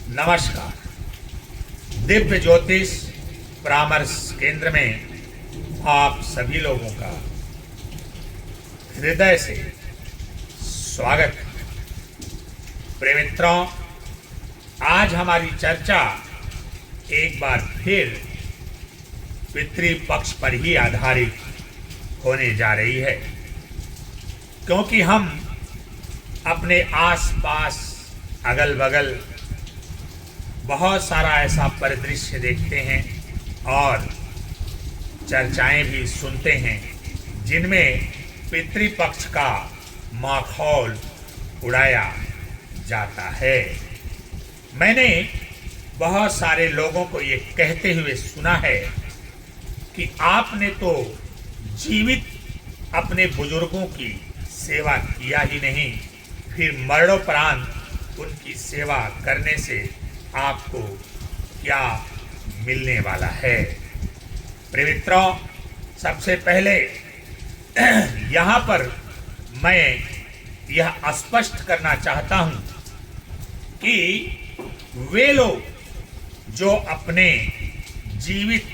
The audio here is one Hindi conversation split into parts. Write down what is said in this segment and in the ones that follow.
नमस्कार। दिव्य ज्योतिष परामर्श केंद्र में आप सभी लोगों का हृदय से स्वागत है। प्रिय मित्रों, आज हमारी चर्चा एक बार फिर पितृपक्ष पर ही आधारित होने जा रही है, क्योंकि हम अपने आसपास अगल बगल बहुत सारा ऐसा परिदृश्य देखते हैं और चर्चाएं भी सुनते हैं जिनमें पितृपक्ष का माहौल उड़ाया जाता है। मैंने बहुत सारे लोगों को ये कहते हुए सुना है कि आपने तो जीवित अपने बुजुर्गों की सेवा किया ही नहीं, फिर मरणोपरांत उनकी सेवा करने से आपको क्या मिलने वाला है। प्रिय मित्रों, सबसे पहले यहाँ पर मैं यह स्पष्ट करना चाहता हूँ कि वे लोग जो अपने जीवित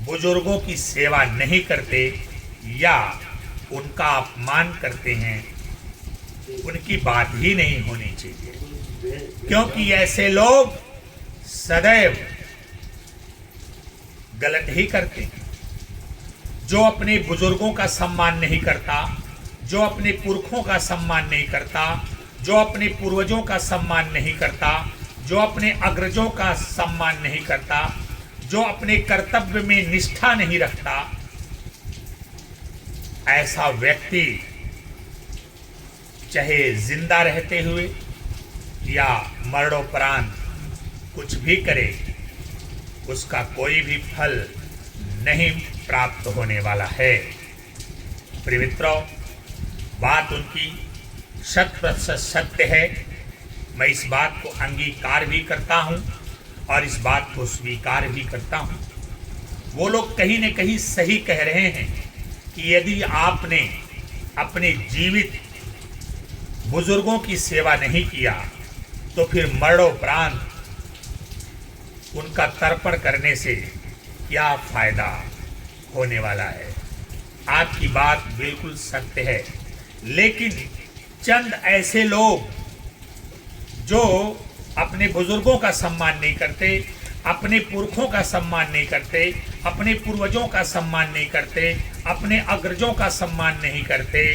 बुजुर्गों की सेवा नहीं करते या उनका अपमान करते हैं, उनकी बात ही नहीं होनी चाहिए, क्योंकि ऐसे लोग सदैव गलत ही करते हैं। जो अपने बुजुर्गों का सम्मान नहीं करता, जो अपने पुरखों का सम्मान नहीं करता, जो अपने पूर्वजों का सम्मान नहीं करता, जो अपने अग्रजों का सम्मान नहीं करता, जो अपने कर्तव्य में निष्ठा नहीं रखता, ऐसा व्यक्ति चाहे जिंदा रहते हुए या मरणोपरांत कुछ भी करे, उसका कोई भी फल नहीं प्राप्त होने वाला है। प्रिय मित्रों, बात उनकी 100% सत्य है। मैं इस बात को अंगीकार भी करता हूं और इस बात को स्वीकार भी करता हूं। वो लोग कहीं न कहीं सही कह रहे हैं कि यदि आपने अपने जीवित बुजुर्गों की सेवा नहीं किया तो फिर मरणोपरांत उनका तर्पण करने से क्या फायदा होने वाला है। आपकी बात बिल्कुल सत्य है, लेकिन चंद ऐसे लोग जो अपने बुजुर्गों का सम्मान नहीं करते, अपने पुरखों का सम्मान नहीं करते, अपने पूर्वजों का सम्मान नहीं करते, अपने अग्रजों का सम्मान नहीं करते,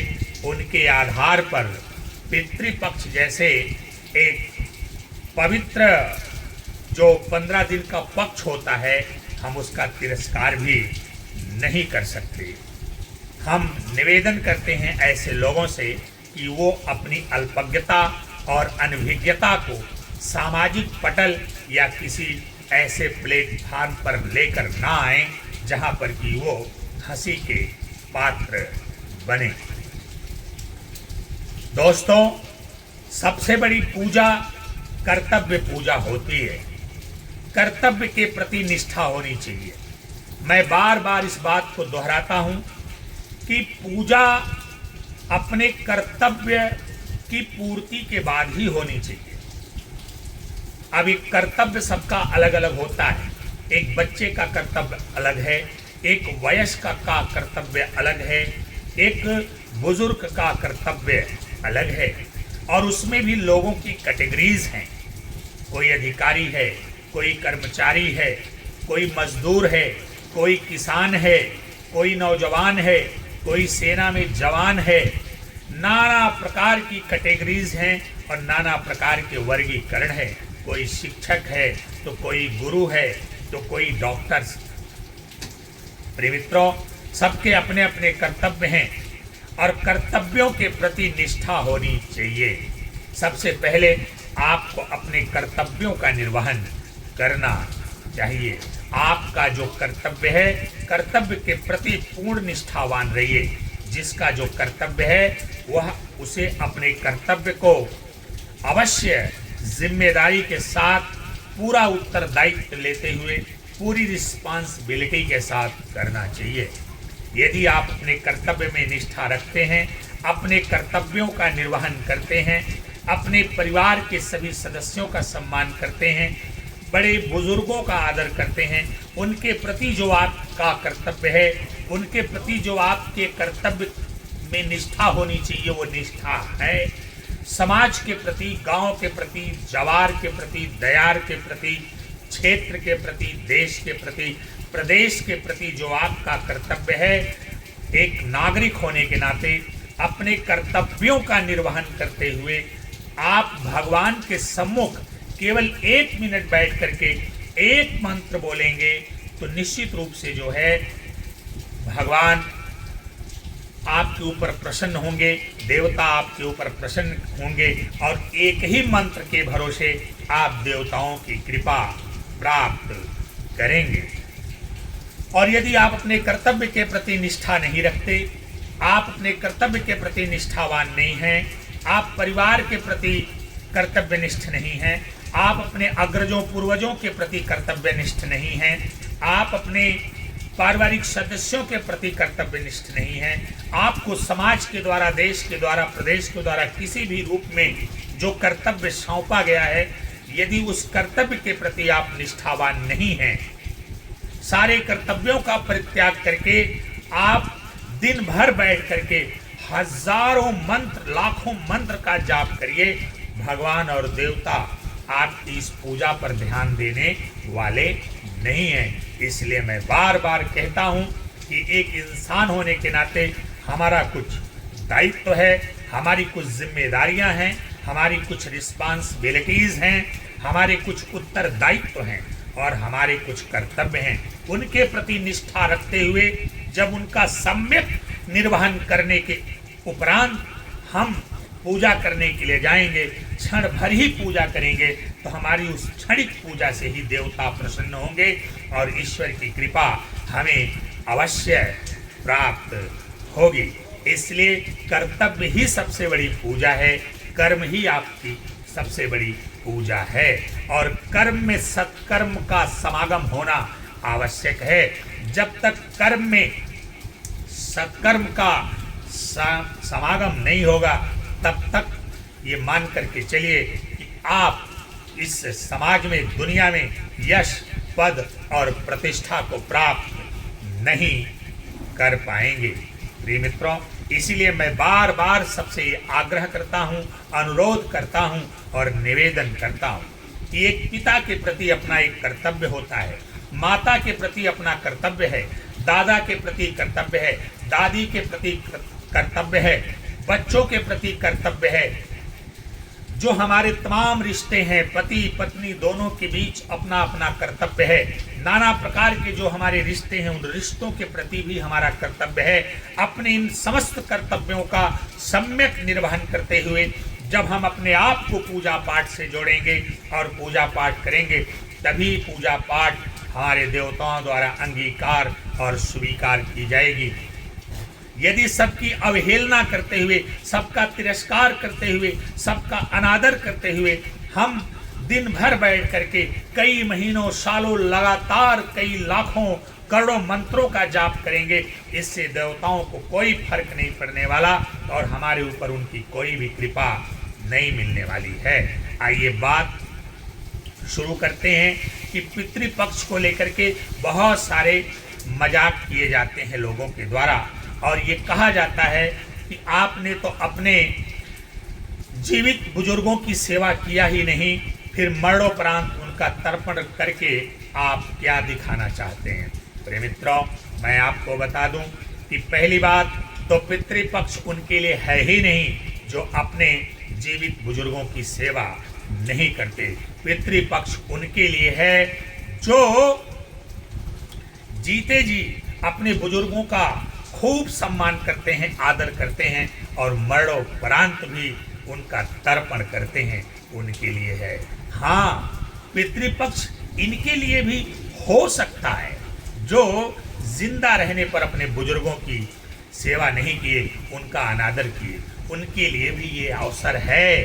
उनके आधार पर पितृपक्ष जैसे एक पवित्र जो 15 दिन का पक्ष होता है, हम उसका तिरस्कार भी नहीं कर सकते। हम निवेदन करते हैं ऐसे लोगों से कि वो अपनी अल्पज्ञता और अनभिज्ञता को सामाजिक पटल या किसी ऐसे प्लेटफार्म पर लेकर ना आए जहां पर कि वो हंसी के पात्र बने। दोस्तों, सबसे बड़ी पूजा कर्तव्य पूजा होती है। कर्तव्य के प्रति निष्ठा होनी चाहिए। मैं बार बार इस बात को दोहराता हूं कि पूजा अपने कर्तव्य की पूर्ति के बाद ही होनी चाहिए। अब एक कर्तव्य सबका अलग अलग होता है। एक बच्चे का कर्तव्य अलग है, एक वयस्क का कर्तव्य अलग है, एक बुजुर्ग का कर्तव्य अलग है, और उसमें भी लोगों की कैटेगरीज हैं। कोई अधिकारी है, कोई कर्मचारी है, कोई मजदूर है, कोई किसान है, कोई नौजवान है, कोई सेना में जवान है। नाना प्रकार की कैटेगरीज हैं और नाना प्रकार के वर्गीकरण है। कोई शिक्षक है तो कोई गुरु है तो कोई डॉक्टर। प्रिय मित्रों, सबके अपने अपने कर्तव्य हैं और कर्तव्यों के प्रति निष्ठा होनी चाहिए। सबसे पहले आपको अपने कर्तव्यों का निर्वहन करना चाहिए। आपका जो कर्तव्य है, कर्तव्य के प्रति पूर्ण निष्ठावान रहिए। जिसका जो कर्तव्य है वह उसे अपने कर्तव्य को अवश्य जिम्मेदारी के साथ पूरा उत्तरदायित्व लेते हुए पूरी रिस्पॉन्सिबिलिटी के साथ करना चाहिए। यदि आप अपने कर्तव्य में निष्ठा रखते हैं, अपने कर्तव्यों का निर्वहन करते हैं, अपने परिवार के सभी सदस्यों का सम्मान करते हैं, बड़े बुजुर्गों का आदर करते हैं, उनके प्रति जो आपका कर्तव्य है, उनके प्रति जो आपके कर्तव्य में निष्ठा होनी चाहिए वो निष्ठा है। समाज के प्रति, गांव के प्रति, जवार के प्रति, दयार के प्रति, क्षेत्र के प्रति, देश के प्रति, प्रदेश के प्रति जो आपका कर्तव्य है, एक नागरिक होने के नाते अपने कर्तव्यों का निर्वहन करते हुए आप भगवान के सम्मुख केवल 1 मिनट बैठ करके एक मंत्र बोलेंगे तो निश्चित रूप से जो है भगवान आपके ऊपर प्रसन्न होंगे, देवता आपके ऊपर प्रसन्न होंगे और एक ही मंत्र के भरोसे आप देवताओं की कृपा प्राप्त करेंगे। और यदि आप अपने कर्तव्य के प्रति निष्ठा नहीं रखते, आप अपने कर्तव्य के प्रति निष्ठावान नहीं हैं, आप परिवार के प्रति कर्तव्यनिष्ठ नहीं हैं, आप अपने अग्रजों पूर्वजों के प्रति कर्तव्यनिष्ठ नहीं हैं, आप अपने पारिवारिक सदस्यों के प्रति कर्तव्यनिष्ठ नहीं हैं, आपको समाज के द्वारा, देश के द्वारा, प्रदेश के द्वारा किसी भी रूप में जो कर्तव्य सौंपा गया है, यदि उस कर्तव्य के प्रति आप निष्ठावान नहीं हैं, सारे कर्तव्यों का परित्याग करके आप दिन भर बैठ करके हजारों मंत्र, लाखों मंत्र का जाप करिए, भगवान और देवता आपकी इस पूजा पर ध्यान देने वाले नहीं हैं। इसलिए मैं बार बार कहता हूं कि एक इंसान होने के नाते हमारा कुछ दायित्व है, हमारी कुछ जिम्मेदारियां हैं, हमारी कुछ रिस्पॉन्सिबिलिटीज हैं, हमारे कुछ उत्तरदायित्व हैं और हमारे कुछ कर्तव्य हैं। उनके प्रति निष्ठा रखते हुए जब उनका सम्यक निर्वहन करने के उपरांत हम पूजा करने के लिए जाएंगे, क्षण भर ही पूजा करेंगे तो हमारी उस क्षणिक पूजा से ही देवता प्रसन्न होंगे और ईश्वर की कृपा हमें अवश्य प्राप्त होगी। इसलिए कर्तव्य ही सबसे बड़ी पूजा है, कर्म ही आपकी सबसे बड़ी पूजा है और कर्म में सत्कर्म का समागम होना आवश्यक है। जब तक कर्म में सत्कर्म का समागम नहीं होगा तब तक ये मान करके चलिए कि आप इस समाज में, दुनिया में यश, पद और प्रतिष्ठा को प्राप्त नहीं कर पाएंगे। प्रिय मित्रों, इसीलिए मैं बार बार सबसे आग्रह करता हूँ, अनुरोध करता हूँ और निवेदन करता हूँ कि एक पिता के प्रति अपना एक कर्तव्य होता है, माता के प्रति अपना कर्तव्य है, दादा के प्रति कर्तव्य है, दादी के प्रति कर्तव्य है, बच्चों के प्रति कर्तव्य है, जो हमारे तमाम रिश्ते हैं, पति पत्नी दोनों के बीच अपना अपना कर्तव्य है, नाना प्रकार के जो हमारे रिश्ते हैं उन रिश्तों के प्रति भी हमारा कर्तव्य है। अपने इन समस्त कर्तव्यों का सम्यक निर्वहन करते हुए जब हम अपने आप को पूजा पाठ से जोड़ेंगे और पूजा पाठ करेंगे तभी पूजा पाठ हमारे देवताओं द्वारा अंगीकार और स्वीकार की जाएगी। यदि सबकी अवहेलना करते हुए, सबका तिरस्कार करते हुए, सबका अनादर करते हुए हम दिन भर बैठ करके कई महीनों, सालों लगातार कई लाखों करोड़ों मंत्रों का जाप करेंगे, इससे देवताओं को कोई फर्क नहीं पड़ने वाला और हमारे ऊपर उनकी कोई भी कृपा नहीं मिलने वाली है। आइए बात शुरू करते हैं कि पितृपक्ष को लेकर के बहुत सारे मजाक किए जाते हैं लोगों के द्वारा और ये कहा जाता है कि आपने तो अपने जीवित बुजुर्गों की सेवा किया ही नहीं, फिर मरणोपरांत उनका तर्पण करके आप क्या दिखाना चाहते हैं। प्रिय मित्रों, मैं आपको बता दूं कि पहली बात तो पितृपक्ष उनके लिए है ही नहीं जो अपने जीवित बुजुर्गों की सेवा नहीं करते। पितृपक्ष उनके लिए है जो जीते जी अपने बुजुर्गों का खूब सम्मान करते हैं, आदर करते हैं और मरणोपरांत भी उनका तर्पण करते हैं, उनके लिए है। हाँ, पितृपक्ष इनके लिए भी हो सकता है जो जिंदा रहने पर अपने बुजुर्गों की सेवा नहीं किए, उनका अनादर किए, उनके लिए भी ये अवसर है।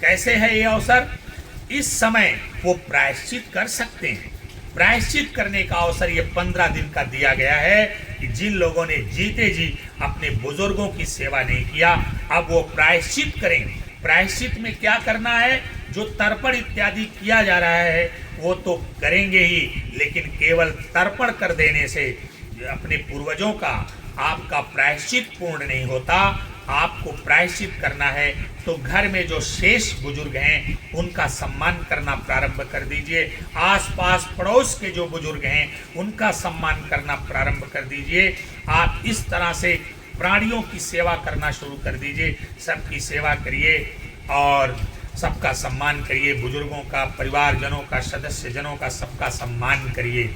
कैसे है ये अवसर? इस समय वो प्रायश्चित कर सकते हैं। प्रायश्चित करने का अवसर ये 15 दिन का दिया गया है कि जिन लोगों ने जीते जी अपने बुजुर्गों की सेवा नहीं किया, अब वो प्रायश्चित करें, प्रायश्चित में क्या करना है, जो तर्पण इत्यादि किया जा रहा है वो तो करेंगे ही, लेकिन केवल तर्पण कर देने से अपने पूर्वजों का आपका प्रायश्चित पूर्ण नहीं होता। आपको प्रायश्चित करना है तो घर में जो शेष बुजुर्ग हैं उनका सम्मान करना प्रारंभ कर दीजिए। आसपास पड़ोस के जो बुजुर्ग हैं उनका सम्मान करना प्रारंभ कर दीजिए। आप इस तरह से प्राणियों की सेवा करना शुरू कर दीजिए। सबकी सेवा करिए और सबका सम्मान करिए। बुजुर्गों का, परिवारजनों का, सदस्य जनों का सबका सम्मान करिए।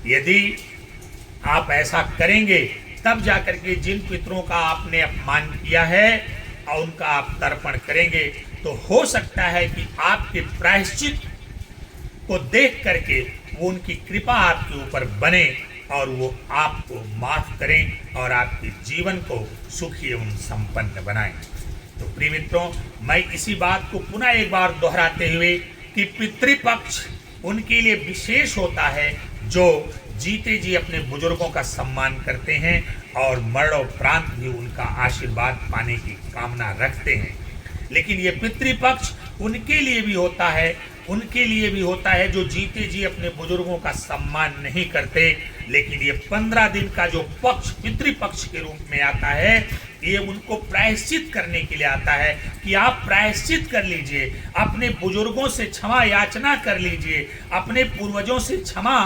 यदि आप ऐसा करेंगे तब जाकर के जिन पितरों का आपने अपमान किया है और उनका आप तर्पण करेंगे तो हो सकता है कि आपके प्रायश्चित को देख करके वो उनकी कृपा आपके ऊपर बने और वो आपको माफ करें और आपके जीवन को सुखी एवं संपन्न बनाएं। तो प्रिय मित्रों, मैं इसी बात को पुनः एक बार दोहराते हुए कि पितृपक्ष उनके लिए विशेष होता है जो जीते जी अपने बुजुर्गों का सम्मान करते हैं और मरणोपरांत भी उनका आशीर्वाद पाने की कामना रखते हैं। लेकिन ये पितृपक्ष उनके लिए भी होता है जो जीते जी अपने बुजुर्गों का सम्मान नहीं करते। लेकिन ये 15 दिन का जो पक्ष पितृपक्ष के रूप में आता है, ये उनको प्रायश्चित करने के लिए आता है कि आप प्रायश्चित कर लीजिए, अपने बुजुर्गों से क्षमा याचना कर लीजिए, अपने पूर्वजों से क्षमा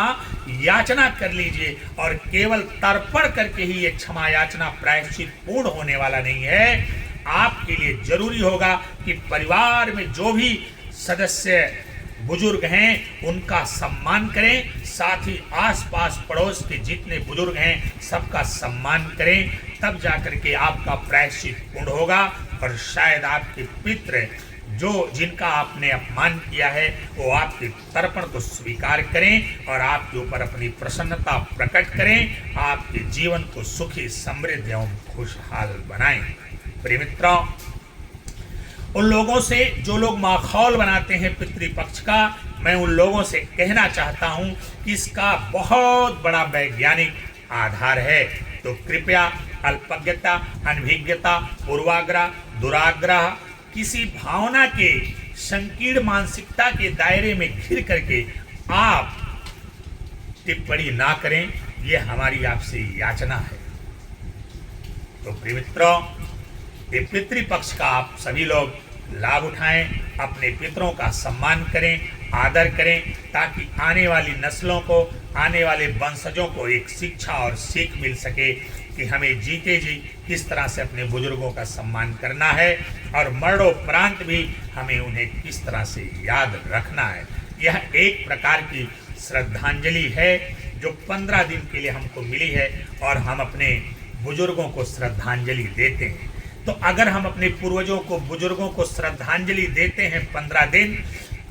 याचना कर लीजिए। और केवल तर्पण करके ही ये क्षमा याचना प्रायश्चित पूर्ण होने वाला नहीं है। आपके लिए जरूरी होगा कि परिवार में जो भी सदस्य बुजुर्ग हैं उनका सम्मान करें, साथ ही आसपास पड़ोस के जितने बुजुर्ग हैं सबका सम्मान करें। तब जाकर के आपका प्रायश्चित पूर्ण होगा और शायद आपके पितृ जो जिनका आपने अपमान किया है वो आपके तर्पण को स्वीकार करें और आपके ऊपर अपनी प्रसन्नता प्रकट करें, आपके जीवन को सुखी, समृद्ध एवं खुशहाल बनाएं। प्रिय मित्रों, उन लोगों से जो लोग माखौल बनाते हैं पितृपक्ष का, मैं उन लोगों से कहना चाहता हूं कि इसका बहुत बड़ा वैज्ञानिक आधार है। तो कृपया अल्पज्ञता, अनभिज्ञता, पूर्वाग्रह, दुराग्रह, किसी भावना के संकीर्ण मानसिकता के दायरे में घिर करके आप टिप्पणी ना करें, ये हमारी आपसे याचना है। तो प्रिय मित्रों, ये पितृपक्ष का आप सभी लोग लाभ उठाएं, अपने पितरों का सम्मान करें, आदर करें, ताकि आने वाली नस्लों को, आने वाले वंशजों को एक शिक्षा और सीख मिल सके कि हमें जीते जी किस तरह से अपने बुजुर्गों का सम्मान करना है और मरणोपरांत भी हमें उन्हें किस तरह से याद रखना है। यह एक प्रकार की श्रद्धांजलि है जो 15 दिन के लिए हमको मिली है और हम अपने बुजुर्गों को श्रद्धांजलि देते हैं। तो अगर हम अपने पूर्वजों को, बुजुर्गों को श्रद्धांजलि देते हैं 15 दिन,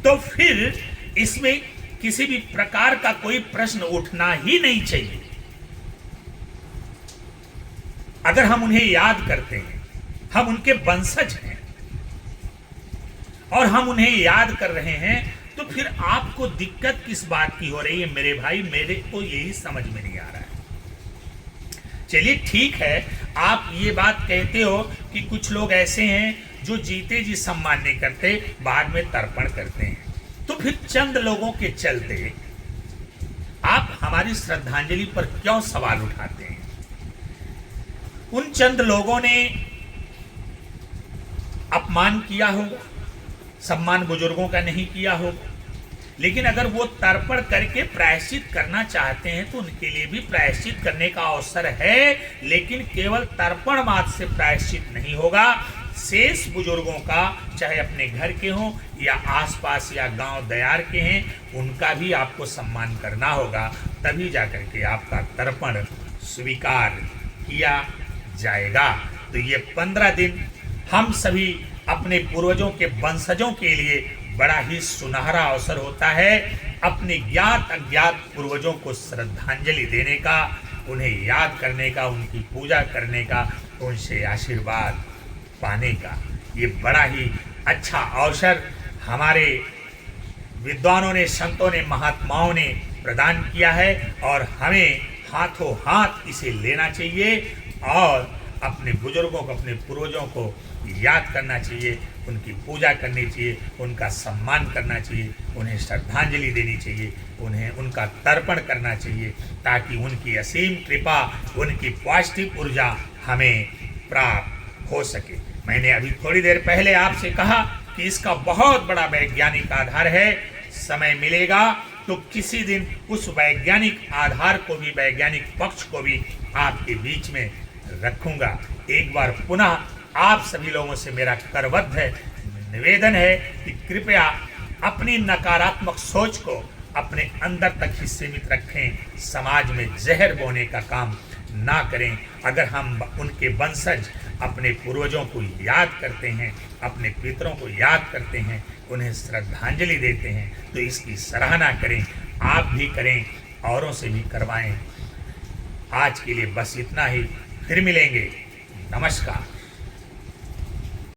तो फिर इसमें किसी भी प्रकार का कोई प्रश्न उठना ही नहीं चाहिए। अगर हम उन्हें याद करते हैं, हम उनके वंशज हैं और हम उन्हें याद कर रहे हैं, तो फिर आपको दिक्कत किस बात की हो रही है मेरे भाई? मेरे को यही समझ में नहीं आ रहा है। चलिए ठीक है, आप ये बात कहते हो कि कुछ लोग ऐसे हैं जो जीते जी सम्मान नहीं करते, बाद में तर्पण करते हैं, तो फिर चंद लोगों के चलते आप हमारी श्रद्धांजलि पर क्यों सवाल उठाते हैं? उन चंद लोगों ने अपमान किया होगा, सम्मान बुजुर्गों का नहीं किया होगा, लेकिन अगर वो तर्पण करके प्रायश्चित करना चाहते हैं तो उनके लिए भी प्रायश्चित करने का अवसर है। लेकिन केवल तर्पण मात्र से प्रायश्चित नहीं होगा, शेष बुजुर्गों का, चाहे अपने घर के हों या आसपास या गांव दयार के हैं, उनका भी आपको सम्मान करना होगा। तभी जाकर के आपका तर्पण स्वीकार किया जाएगा। तो ये 15 दिन हम सभी अपने पूर्वजों के वंशजों के लिए बड़ा ही सुनहरा अवसर होता है, अपने ज्ञात अज्ञात पूर्वजों को श्रद्धांजलि देने का, उन्हें याद करने का, उनकी पूजा करने का, उनसे आशीर्वाद पाने का। ये बड़ा ही अच्छा अवसर हमारे विद्वानों ने, संतों ने, महात्माओं ने प्रदान किया है और हमें हाथों हाथ इसे लेना चाहिए और अपने बुजुर्गों को, अपने पूर्वजों को याद करना चाहिए, उनकी पूजा करनी चाहिए, उनका सम्मान करना चाहिए, उन्हें श्रद्धांजलि देनी चाहिए, उन्हें उनका तर्पण करना चाहिए, ताकि उनकी असीम कृपा, उनकी पॉजिटिव ऊर्जा हमें प्राप्त हो सके। मैंने अभी थोड़ी देर पहले आपसे कहा कि इसका बहुत बड़ा वैज्ञानिक आधार है। समय मिलेगा तो किसी दिन उस वैज्ञानिक आधार को भी, वैज्ञानिक पक्ष को भी आपके बीच में रखूंगा। एक बार पुनः आप सभी लोगों से मेरा करबद्ध है, निवेदन है कि कृपया अपनी नकारात्मक सोच को अपने अंदर तक ही सीमित रखें, समाज में जहर बोने का काम ना करें। अगर हम उनके वंशज अपने पूर्वजों को याद करते हैं, अपने पितरों को याद करते हैं, उन्हें श्रद्धांजलि देते हैं, तो इसकी सराहना करें, आप भी करें, औरों से भी करवाएं। आज के लिए बस इतना ही, फिर मिलेंगे। नमस्कार।